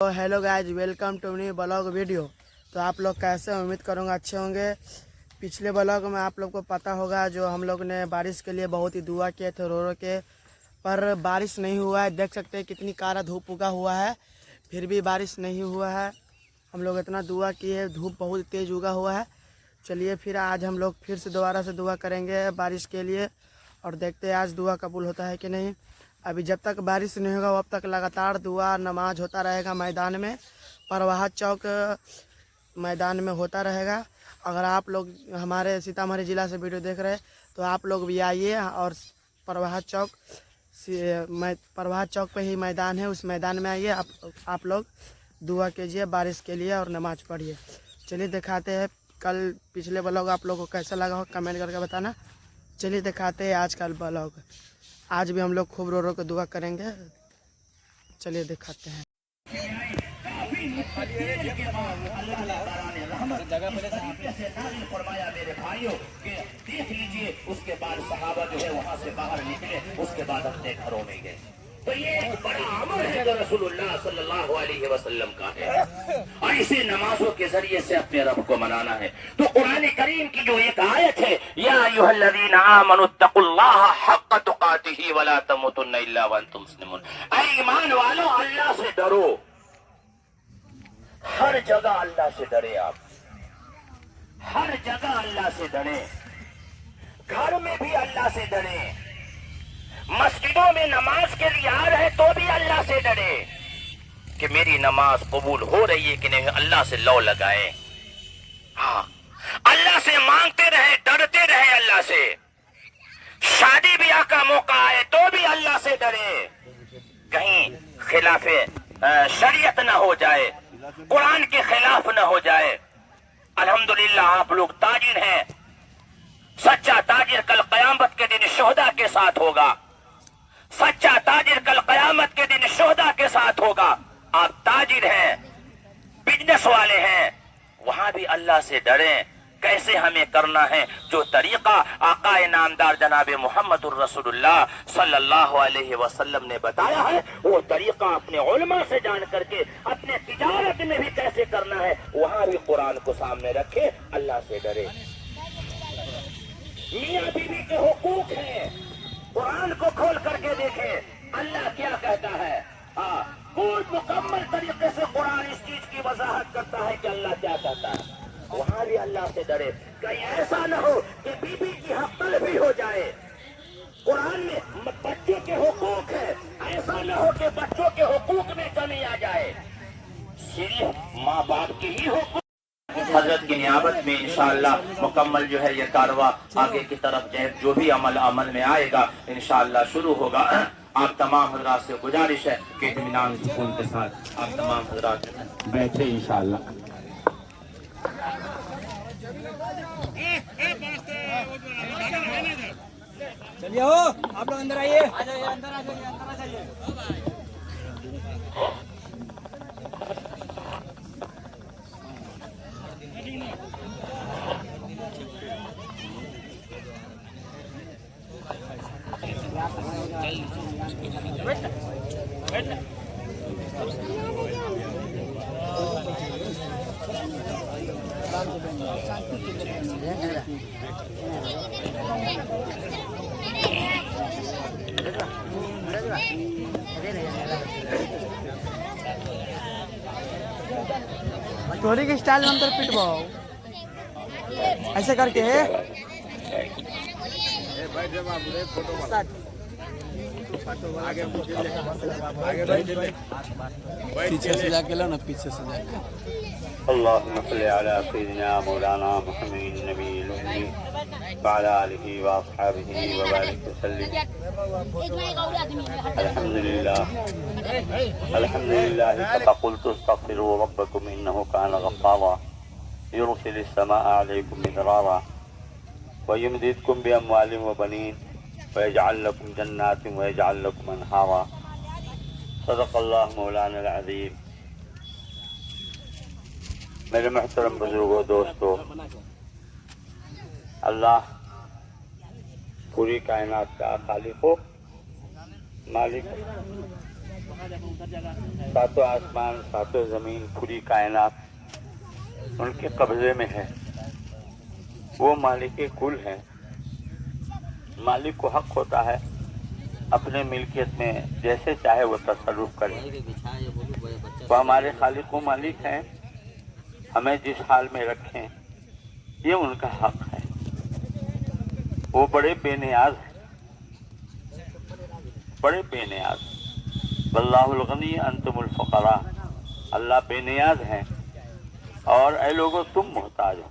तो hello guys, welcome to new blog video. तो आप लोग कैसे, उम्मीद करूँगा अच्छे होंगे। पिछले ब्लॉग में आप लोग को पता होगा जो हम लोग ने बारिश के लिए बहुत ही दुआ किए थे रो रो के, पर बारिश नहीं हुआ है। देख सकते हैं कितनी काला धूप उगा हुआ है, फिर भी बारिश नहीं हुआ है। हम लोग इतना दुआ किए, धूप बहुत तेज़ उगा हुआ है। चलिए फिर आज हम लोग फिर से दोबारा से दुआ करेंगे बारिश के लिए, और देखते हैं आज दुआ कबूल होता है कि नहीं। अभी जब तक बारिश नहीं होगा तब तक लगातार दुआ नमाज होता रहेगा मैदान में, परवाह चौक मैदान में होता रहेगा। अगर आप लोग हमारे सीतामढ़ी ज़िला से वीडियो देख रहे हैं तो आप लोग भी आइए, और परवाह चौक पे ही मैदान है, उस मैदान में आइए। आप लोग दुआ कीजिए बारिश के लिए और नमाज पढ़िए। चलिए दिखाते हैं कल पिछले ब्लॉग आप लोगों को कैसा लगा हो कमेंट करके बताना। चलिए दिखाते हैं आज कल ब्लॉग। आज भी हम लोग खूब रो रो के दुआ करेंगे। चलिए दिखाते हैं। फरमाया मेरे भाइयों कि देख लीजिए, उसके बाद सहाबा जो है वहां से बाहर निकले, उसके बाद अपने घरों में गए। तो ये एक बड़ा अमल है जो रसूलुल्लाह सल्लल्लाहु अलैहि वसल्लम का है, और इसे नमाजों के जरिए से अपने रब को मनाना है। तो कुरान करीम की जो एक आयत है, या अय्युहल्लज़ीना आमनुत्तकुल्लाह हक़्क़ तुक़ातिही वला तमूतुन्ना इल्ला व अंतुम मुस्लिमून। ऐ ईमान वालों, अल्लाह से डरो। हर जगह अल्लाह से डरे, आप हर जगह अल्लाह से डरे, घर में भी अल्लाह से डरे, मस्जिदों में नमाज के लिए आ रहे तो भी अल्लाह से डरे कि मेरी नमाज कबूल हो रही है कि नहीं। अल्लाह से लौ लगाए, हाँ, अल्लाह से मांगते रहे, डरते रहे अल्लाह से। शादी ब्याह का मौका आए तो भी अल्लाह से डरे, कहीं खिलाफे शरीयत न हो जाए, कुरान के खिलाफ न हो जाए। अल्हम्दुलिल्लाह आप लोग ताजिर हैं। सच्चा ताजिर कल कयामत के दिन शोहदा के साथ होगा। सच्चा ताजिर कल कयामत के दिन शोहदा के साथ होगा। आप ताजिर हैं, बिजनेस वाले हैं, वहां भी अल्लाह से डरें। कैसे हमें करना है, जो तरीका आकाए नामदार जनाबे मुहम्मदुर रसूलुल्लाह सल्लल्लाहु अलैहि वसल्लम ने बताया है, वो तरीका अपने उलमा से जान करके अपने तिजारत में भी कैसे करना है, वहां भी कुरान को सामने रखे, अल्लाह से डरे। मियां बीवी के हुकूक हैं, कुरान को खोल करके देखें अल्लाह क्या कहता है। हाँ, पूर्ण मुकम्मल तरीके से कुरान इस चीज की वजाहत करता है कि अल्लाह क्या कहता है। वहां भी अल्लाह से डरे, कहीं ऐसा न हो कि बीबी की हक तलबी हो जाए। कुरान में बच्चों के हुकूक है, ऐसा न हो कि बच्चों के हुकूक में कमी आ जाए। सिर्फ माँ बाप के ही हुकूक हजरत की नियाबत में इंशाअल्लाह मुकम्मल जो है ये कारवा आगे की तरफ जो भी अमल में आएगा इंशाअल्लाह शुरू होगा। आप तमाम हजरात से गुजारिश है कि इत्मीनान सुकून के साथ आप तमाम हजरात बैठे इंशाअल्लाह। चलिए हो, आप लोग अंदर आइए, आ जाइए, अंदर आ जाइए, अंदर आ जाइए। स्टोरी के स्टाइल में अंदर पिटवाओ ऐसे करके। पीछे से जाके लो ना, पीछे से जाके। अल्लाहुम्मा सल्ली अला सय्यिदिना मौलाना मुहम्मदिन नबील उम्मी व अला आलिहि व अस्हाबिहि व बारिक वसल्लिम। अल्हम्दुलिल्लाह फक़ुल्तु अस्तग़फिरू रब्बकुम इन्नहु काना गफ़्फ़ारा युरसिलिस समाअ अलैकुम मिदरारा व युमदिदकुम बि अम्वालिन व बनीन व यजअल लकुम जन्नातिन व यजअल लकुम अनहारा। सदक़ल्लाहु मौलाना अज़ीम। मेरे मोहतरम बुजुर्गों, दोस्तों, अल्लाह पूरी कायनात का खालिक हो, मालिक सातों आसमान, सातों जमीन, पूरी कायनात उनके कब्जे में है। वो मालिक कुल है। मालिक को हक होता है अपने मिल्कियत में जैसे चाहे वो तसर्रुफ करे। वो हमारे खालिक व मालिक हैं, हमें जिस हाल में रखें ये उनका हक है। वो बड़े बेनियाज हैं, बड़े बेनियाज। वल्लाहुल गनी अंतुमुल फुकरा, अल्लाह बेनियाज हैं और ऐ लोगों तुम मोहताज हो।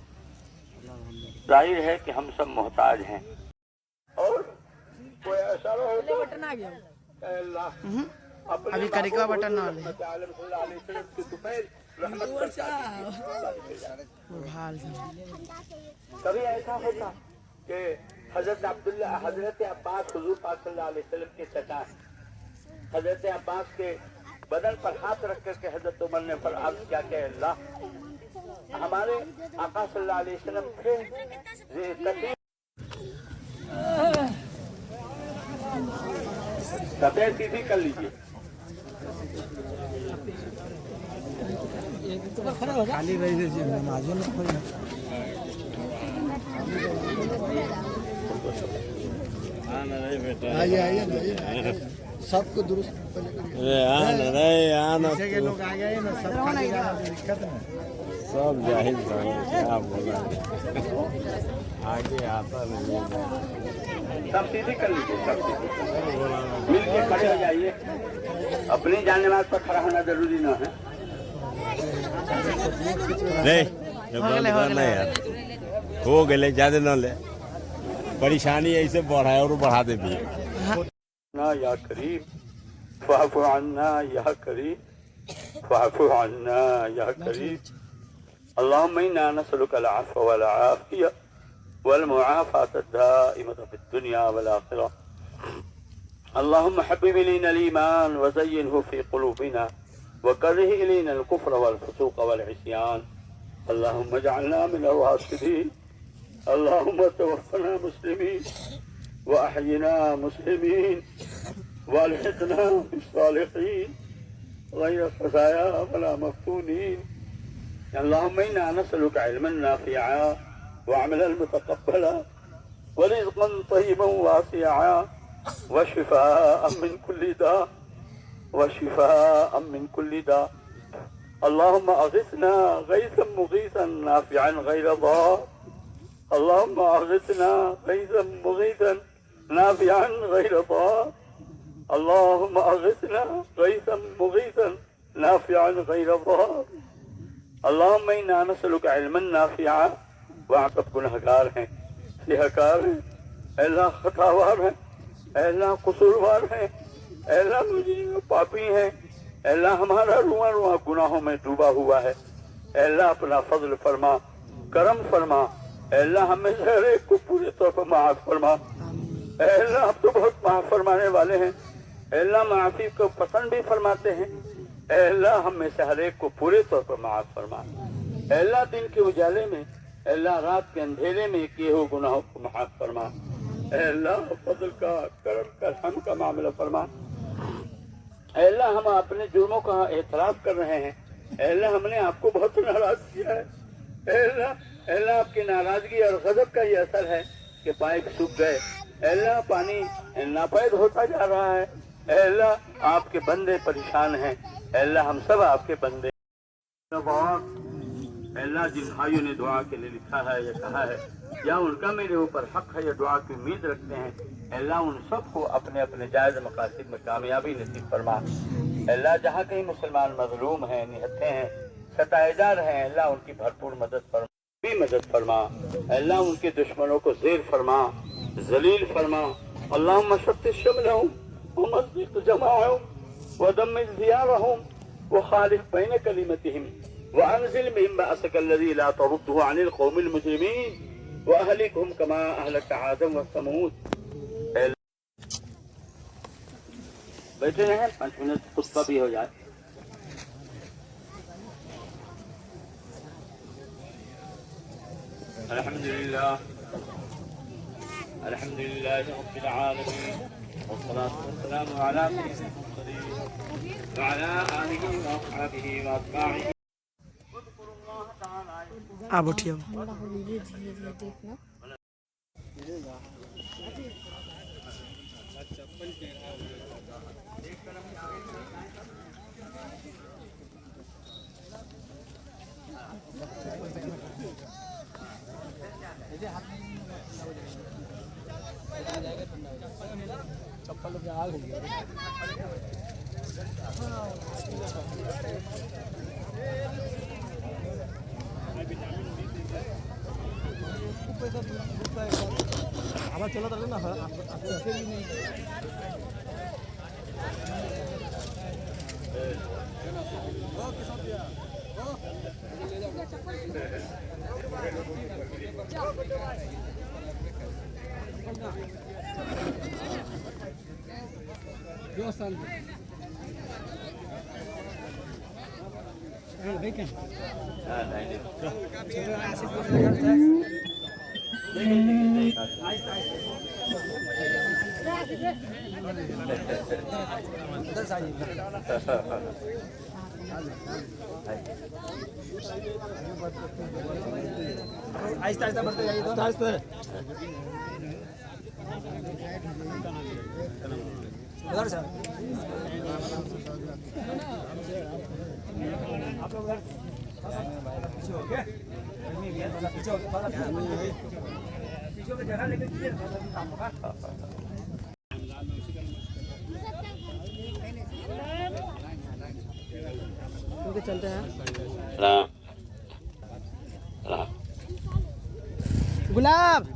जाहिर है कि हम सब मोहताज हैं। और कोई ऐसा अभी करिका बटन ना ले कभी ऐसा होता कि हजरत अब्बास हुजूर पाक सल्लल्लाहु अलैहि वसल्लम के चचा, हजरत अब्बास के बदन पर हाथ रख करके हजरत उमर ने फरमाया क्या कि अल्लाह हमारे आका सल्लल्लाहु अलैहि वसल्लम थे सफेद सीधी कर लीजिए। खाली रही दीजिए नमाजों में कोई आइए आइए ना सबको दुरुस्त के लोग आ गए ना सब खाली दिक्कत ना सब जाहिल क्या बोला आगे आता नहीं। सब सीधी कर लीजिए, सब मिल के खड़े हो जाइए। अपनी जान नमाज पर खड़ा होना जरूरी ना है। नहीं यार हो गए ज्यादा न ले, परेशानी ऐसे बढ़ाए और बढ़ा दे भी ना या करीब फाफु अन्ना या करीब फाफु अन्ना या करीब। अल्लाहुम्मा इन्ना नसअलुका अल-अफ़्व वल आफ़िया वल मुआफ़ात अद-दाइमत फ़िद-दुनिया वल आख़िरह। अल्लाहुम्मा हब्बिब इलैना al-ईमान व ज़य्यिनहु फ़ी क़ुलूबिना व कररिह इलैना al-कुफ़्र वल फ़ुसूक़ वल इस्यान। अल्लाहुम्मा इजअलना मिनर राशिदीन। अल्लाहुम्मा तवफ़्फ़ना मुस्लिमीन व अहयिना मुस्लिमीन व अल्हिक़ना बिस्सालिहीन गैर ख़ज़ाया वला मफ़्तूनीन। अल्लाहुम्मा इन्ना नसअलुका इल्मन नाफ़िअ व अमलन मुतक़ब्बला व रिज़क़न तय्यिबन वासिअ व शिफ़ाअन मिन कुल्लि दा व शिफ़ाअन मिन कुल्लि दा। अल्लाहुम्मा अग़िथना गैसन मुग़ीसन नाफ़िअन गैर दार। अल्लाहुम्मा अग़िथना गैसन मुग़ीसन नाफ़िअन गैर दार। अल्लाहुम्मा अग़िथना गैसन मुग़ीसन नाफ़िअन गैर दार। अल्लाहुम्मा इन्ना नसअलुका इल्मन नाफ़िअ व आप गुनहगार हैं, सिहकार हैं, अल्लाह खतावार हैं, अल्लाह कसूरवार हैं, अल्लाह मुझे पापी हैं, अल्लाह हमारा रुआ रुआ गुनाहों में डूबा हुआ है। अल्लाह अपना फजल फरमा, करम फरमा। अल्लाह हमें हर एक को पूरे तौर पर माफ फरमा। अल्लाह आप तो बहुत माफ फरमाने वाले हैं। अल्लाह माफी को पसंद भी फरमाते हैं। अल्लाह हम में से हर एक को पूरे तौर पर माफ फरमा। अल्लाह दिन के उजाले में, अल्लाह रात के अंधेरे में किए हुए गुनाहों को माफ फरमा। अल्लाह फजल का, करम का, रहम का मामला फरमा। अल्लाह हम अपने जुर्मों का एतराफ कर रहे हैं। अल्लाह हमने आपको बहुत नाराज किया है। अल्लाह आपकी नाराजगी और गजब का ये असर है कि पाइप सूख गए। अल्लाह पानी नापैद होता जा रहा है। अल्लाह आपके बंदे परेशान हैं। अल्लाह हम सब आपके बंदे। अल्लाह जिन भाइयों ने दुआ के लिए लिखा है या कहा है या उनका मेरे ऊपर हक है या दुआ की उम्मीद रखते हैं, अल्लाह उन सबको अपने अपने जायज़ मकासद में कामयाबी नसीब फरमा। अल्लाह जहाँ कहीं मुसलमान मजलूम हैं, निहत्थे हैं, सताए जा रहे हैं, अल्लाह उनकी भरपूर मदद फरमा। अल्लाह उनके दुश्मनों को ज़ेर फरमा, जलील फरमा। अल्लाहुम्मा शत्तित शमलहुम व मज़्ज़िक़ जमाअहुम व दम्मिर ज़ियारहुम व ख़ालिफ़ बैन कलिमतिहिम व अंज़िल बिहिम बअसक अल्लज़ी ला तरुद्दुहु अनिल क़ौमिल मुजरिमीन व अहलिकहुम कमा अहलकत आदम व समूद। बैठे रहें, 5 मिनट खुतबा भी हो जाए। अल्हम्दुलिल्लाह रब्बिल आलमीन वस्सलातु वस्सलामु अला सय्यिदिल मुरसलीन وعلى آله وأصحابه وأتباعه. आप उठिए धीरे धीरे देखना আবার চলো তাহলে না आहिस्ता आहिस्ता बढ़ते जाइए तो आहिस्ता उधर सर आप लोग उधर पीछे हो के पीछे हो पीछे जगह लेके कीजिए काम होगा चलते हैं سلام. गुलाब